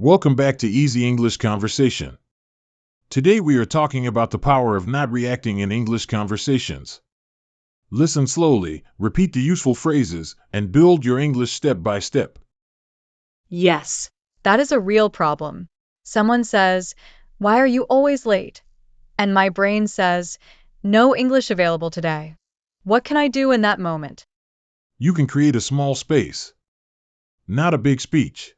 Welcome back to Easy English Conversation. Today we are talking about the power of not reacting in English conversations. Listen slowly, repeat the useful phrases, and build your English step by step. Yes, that is a real problem. Someone says, "Why are you always late?" And my brain says, "No English available today." What can I do in that moment? You can create a small space. Not a big speech.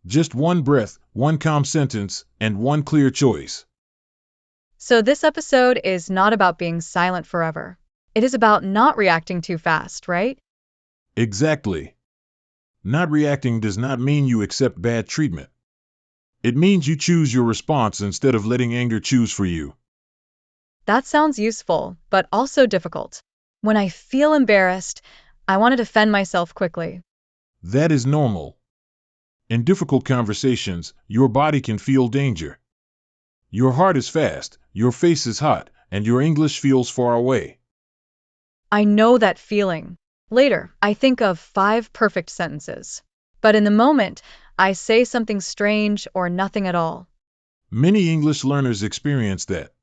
Just one breath, one calm sentence, and one clear choice. So this episode is not about being silent forever. It is about not reacting too fast, right? Exactly. Not reacting does not mean you accept bad treatment. It means you choose your response instead of letting anger choose for you. That sounds useful, but also difficult. When I feel embarrassed, I want to defend myself quickly. That is normal. In difficult conversations, your body can feel danger. Your heart is fast, your face is hot, and your English feels far away. I know that feeling. Later, I think of 5 perfect sentences. But in the moment, I say something strange or nothing at all. Many English learners experience that.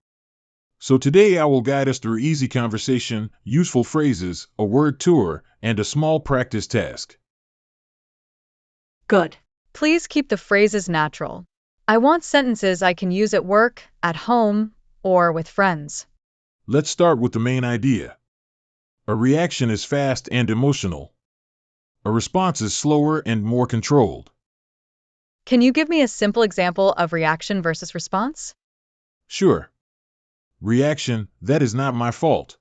So today I will guide us through easy conversation, useful phrases, a word tour, and a small practice task. Good. Please keep the phrases natural. I want sentences I can use at work, at home, or with friends. Let's start with the main idea. A reaction is fast and emotional. A response is slower and more controlled. Can you give me a simple example of reaction versus response? Sure. Reaction, that is not my fault.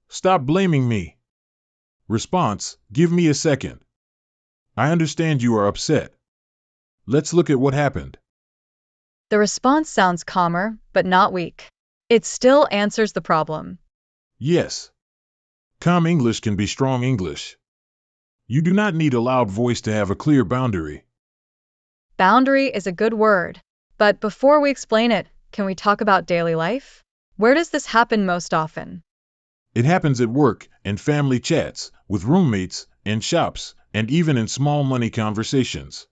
Stop blaming me. Response, give me a second. I understand you are upset. Let's look at what happened. The response sounds calmer, but not weak. It still answers the problem. Yes. Calm English can be strong English. You do not need a loud voice to have a clear boundary. Boundary is a good word. But before we explain it, can we talk about daily life? Where does this happen most often? It happens at work, in family chats, with roommates, in shops, and even in small money conversations.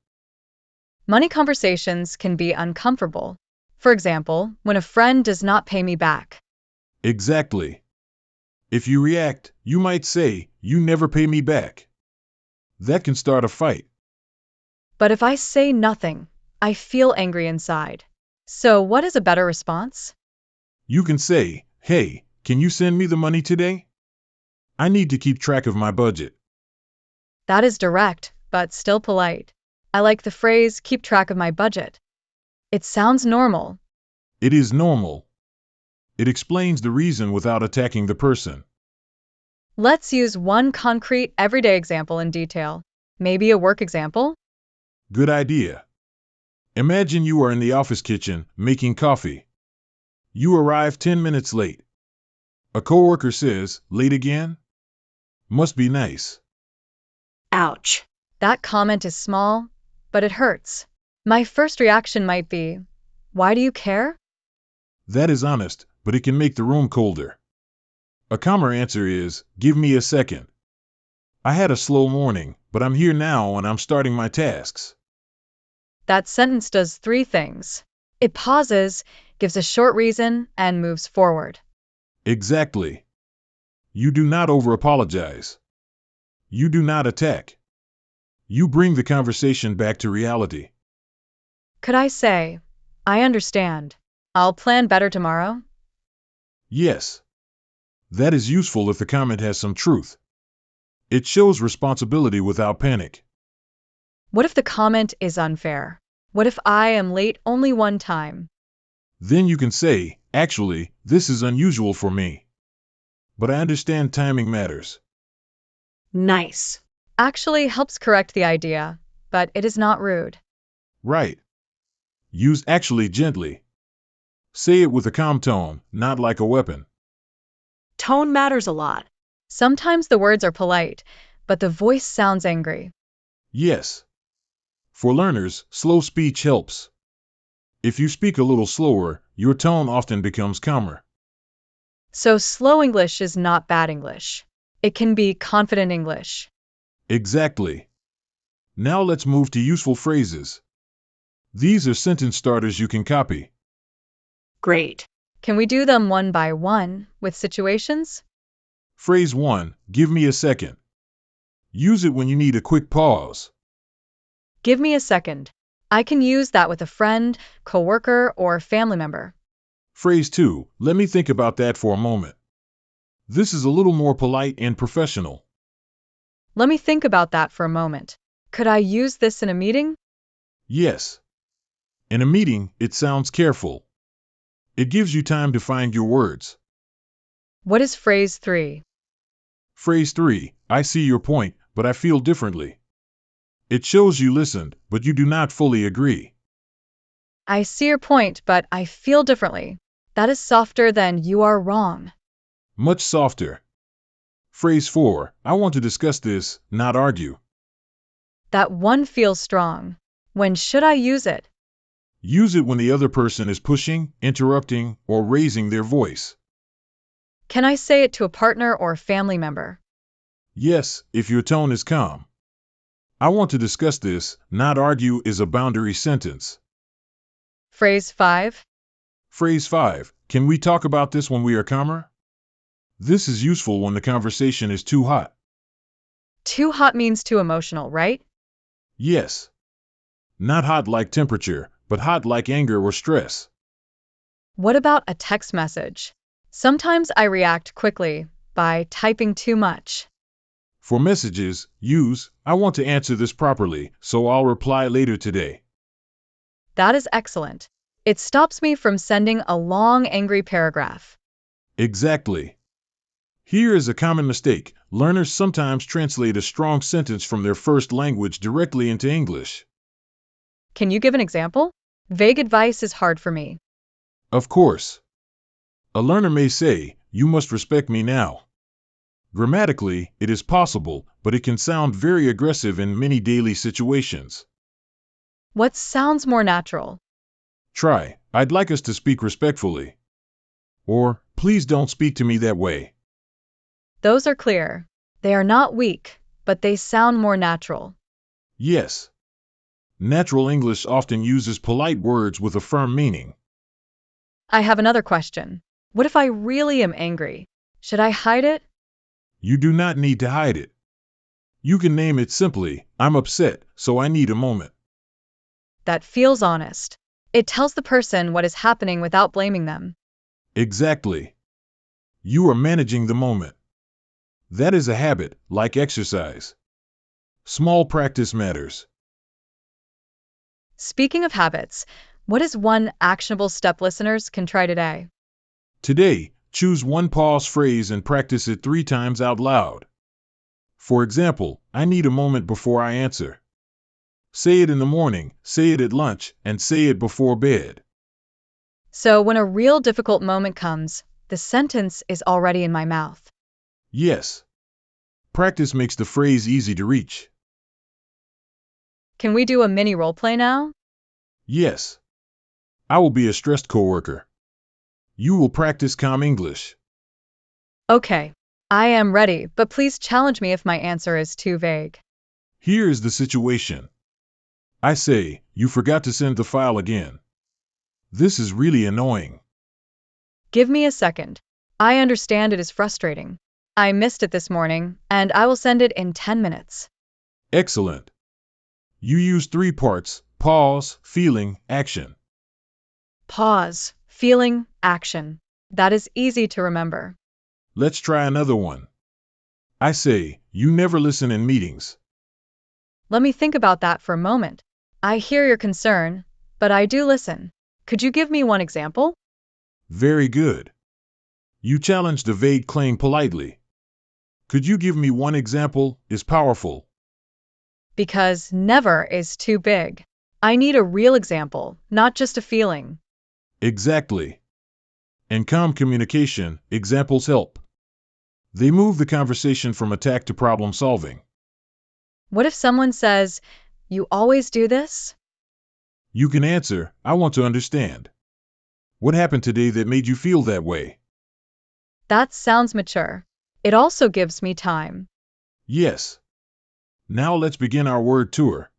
Money conversations can be uncomfortable. For example, when a friend does not pay me back. Exactly. If you react, you might say, "You never pay me back." That can start a fight. But if I say nothing, I feel angry inside. So what is a better response? You can say, "Hey, can you send me the money today? I need to keep track of my budget." That is direct, but still polite. I like the phrase, "keep track of my budget." It sounds normal. It is normal. It explains the reason without attacking the person. Let's use one concrete everyday example in detail. Maybe a work example? Good idea. Imagine you are in the office kitchen, making coffee. You arrive 10 minutes late. A coworker says, "Late again? Must be nice." Ouch. That comment is small, but it hurts. My first reaction might be, "Why do you care?" That is honest, but it can make the room colder. A calmer answer is, "Give me a second. I had a slow morning, but I'm here now and I'm starting my tasks." That sentence does 3 things. It pauses, gives a short reason, and moves forward. Exactly. You do not over-apologize. You do not attack. You bring the conversation back to reality. Could I say, "I understand. I'll plan better tomorrow"? Yes. That is useful if the comment has some truth. It shows responsibility without panic. What if the comment is unfair? What if I am late only one time? Then you can say, "Actually, this is unusual for me. But I understand timing matters." Nice. Actually helps correct the idea, but it is not rude. Right. Use "actually" gently. Say it with a calm tone, not like a weapon. Tone matters a lot. Sometimes the words are polite, but the voice sounds angry. Yes. For learners, slow speech helps. If you speak a little slower, your tone often becomes calmer. So slow English is not bad English. It can be confident English. Exactly. Now let's move to useful phrases. These are sentence starters you can copy. Great. Can we do them one by one with situations? Phrase 1, give me a second. Use it when you need a quick pause. Give me a second. I can use that with a friend, coworker, or family member. Phrase 2, let me think about that for a moment. This is a little more polite and professional. Let me think about that for a moment. Could I use this in a meeting? Yes. In a meeting, it sounds careful. It gives you time to find your words. What is phrase 3? Phrase 3, I see your point, but I feel differently. It shows you listened, but you do not fully agree. I see your point, but I feel differently. That is softer than you are wrong. Much softer. Phrase 4, I want to discuss this, not argue. That one feels strong. When should I use it? Use it when the other person is pushing, interrupting, or raising their voice. Can I say it to a partner or family member? Yes, if your tone is calm. I want to discuss this, not argue is a boundary sentence. Phrase 5. Phrase 5, can we talk about this when we are calmer? This is useful when the conversation is too hot. Too hot means too emotional, right? Yes. Not hot like temperature, but hot like anger or stress. What about a text message? Sometimes I react quickly by typing too much. For messages, use, I want to answer this properly, so I'll reply later today. That is excellent. It stops me from sending a long, angry paragraph. Exactly. Here is a common mistake. Learners sometimes translate a strong sentence from their first language directly into English. Can you give an example? Vague advice is hard for me. Of course. A learner may say, you must respect me now. Grammatically, it is possible, but it can sound very aggressive in many daily situations. What sounds more natural? Try, I'd like us to speak respectfully. Or, please don't speak to me that way. Those are clear. They are not weak, but they sound more natural. Yes. Natural English often uses polite words with a firm meaning. I have another question. What if I really am angry? Should I hide it? You do not need to hide it. You can name it simply, I'm upset, so I need a moment. That feels honest. It tells the person what is happening without blaming them. Exactly. You are managing the moment. That is a habit, like exercise. Small practice matters. Speaking of habits, what is one actionable step listeners can try today? Today, choose one pause phrase and practice it 3 times out loud. For example, I need a moment before I answer. Say it in the morning, say it at lunch, and say it before bed. So when a real difficult moment comes, the sentence is already in my mouth. Yes. Practice makes the phrase easy to reach. Can we do a mini role play now? Yes. I will be a stressed coworker. You will practice calm English. Okay, I am ready, but please challenge me if my answer is too vague. Here is the situation. I say, you forgot to send the file again. This is really annoying. Give me a second. I understand it is frustrating. I missed it this morning, and I will send it in 10 minutes. Excellent. You use 3 parts, pause, feeling, action. Pause, feeling, action. That is easy to remember. Let's try another one. I say, you never listen in meetings. Let me think about that for a moment. I hear your concern, but I do listen. Could you give me one example? Very good. You challenged a vague claim politely. Could you give me one example? Is powerful. Because never is too big. I need a real example, not just a feeling. Exactly. In calm communication, examples help. They move the conversation from attack to problem solving. What if someone says, "You always do this?" You can answer, I want to understand. What happened today that made you feel that way? That sounds mature. It also gives me time. Yes. Now let's begin our word tour.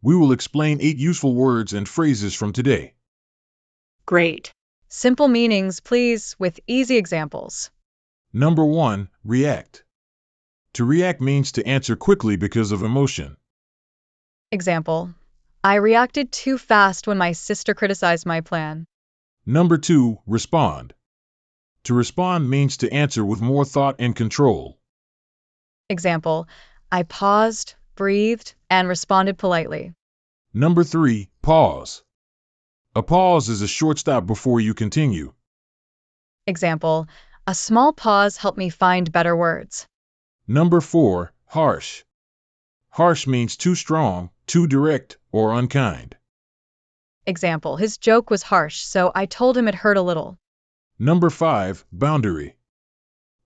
We will explain 8 useful words and phrases from today. Great. Simple meanings, please, with easy examples. Number 1, react. To react means to answer quickly because of emotion. Example: I reacted too fast when my sister criticized my plan. Number 2, respond. To respond means to answer with more thought and control. Example: I paused, breathed, and responded politely. Number 3, pause. A pause is a short stop before you continue. Example: a small pause helped me find better words. Number 4, harsh. Harsh means too strong, too direct, or unkind. Example: his joke was harsh, so I told him it hurt a little. Number 5, boundary.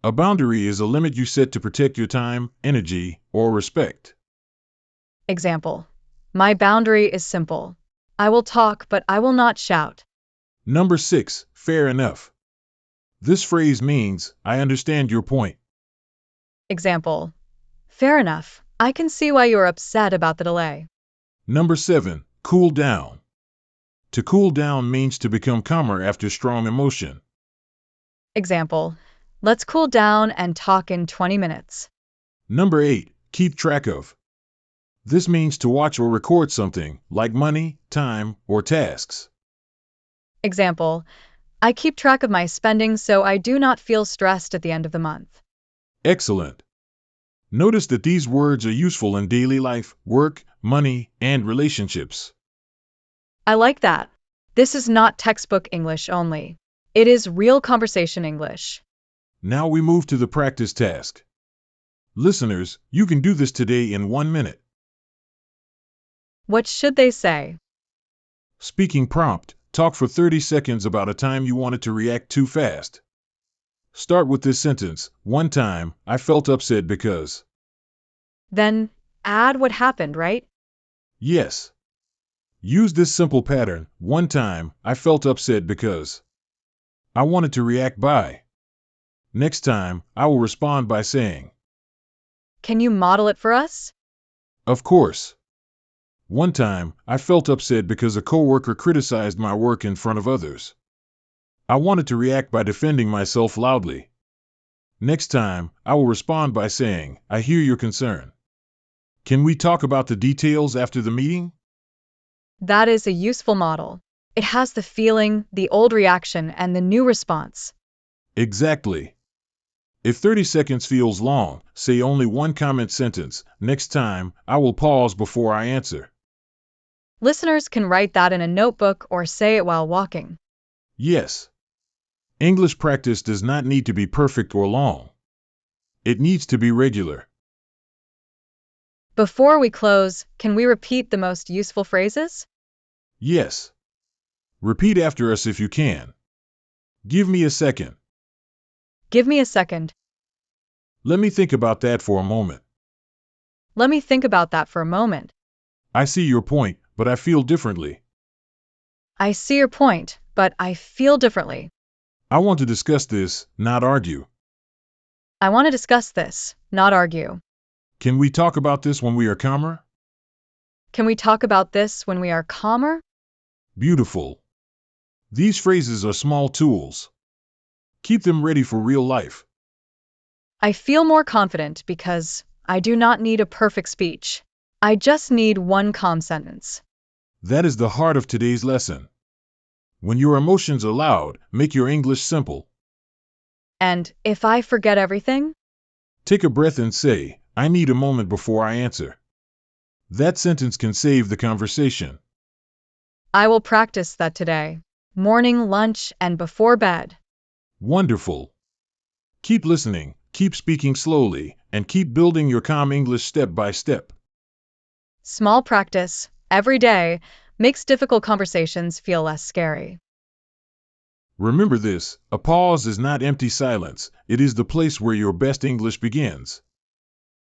A boundary is a limit you set to protect your time, energy, or respect. Example: my boundary is simple. I will talk, but I will not shout. Number 6, fair enough. This phrase means, I understand your point. Example: fair enough. I can see why you are upset about the delay. Number 7, cool down. To cool down means to become calmer after strong emotion. Example: let's cool down and talk in 20 minutes. Number 8, keep track of. This means to watch or record something, like money, time, or tasks. Example: I keep track of my spending so I do not feel stressed at the end of the month. Excellent. Notice that these words are useful in daily life, work, money, and relationships. I like that. This is not textbook English only. It is real conversation English. Now we move to the practice task. Listeners, you can do this today in 1 minute. What should they say? Speaking prompt, talk for 30 seconds about a time you wanted to react too fast. Start with this sentence: one time, I felt upset because. Then add what happened, right? Yes. Use this simple pattern: one time, I felt upset because. I wanted to react by. Next time, I will respond by saying. Can you model it for us? Of course. One time, I felt upset because a coworker criticized my work in front of others. I wanted to react by defending myself loudly. Next time, I will respond by saying, I hear your concern. Can we talk about the details after the meeting? That is a useful model. It has the feeling, the old reaction, and the new response. Exactly. If 30 seconds feels long, say only one comment sentence. Next time, I will pause before I answer. Listeners can write that in a notebook or say it while walking. Yes. English practice does not need to be perfect or long. It needs to be regular. Before we close, can we repeat the most useful phrases? Yes. Repeat after us if you can. Give me a second. Give me a second. Let me think about that for a moment. Let me think about that for a moment. I see your point, but I feel differently. I see your point, but I feel differently. I want to discuss this, not argue. I want to discuss this, not argue. Can we talk about this when we are calmer? Can we talk about this when we are calmer? Beautiful. These phrases are small tools. Keep them ready for real life. I feel more confident because I do not need a perfect speech. I just need one calm sentence. That is the heart of today's lesson. When your emotions are loud, make your English simple. And if I forget everything? Take a breath and say, I need a moment before I answer. That sentence can save the conversation. I will practice that today. Morning, lunch, and before bed. Wonderful. Keep listening, keep speaking slowly, and keep building your calm English step by step. Small practice, every day, makes difficult conversations feel less scary. Remember this: a pause is not empty silence, it is the place where your best English begins.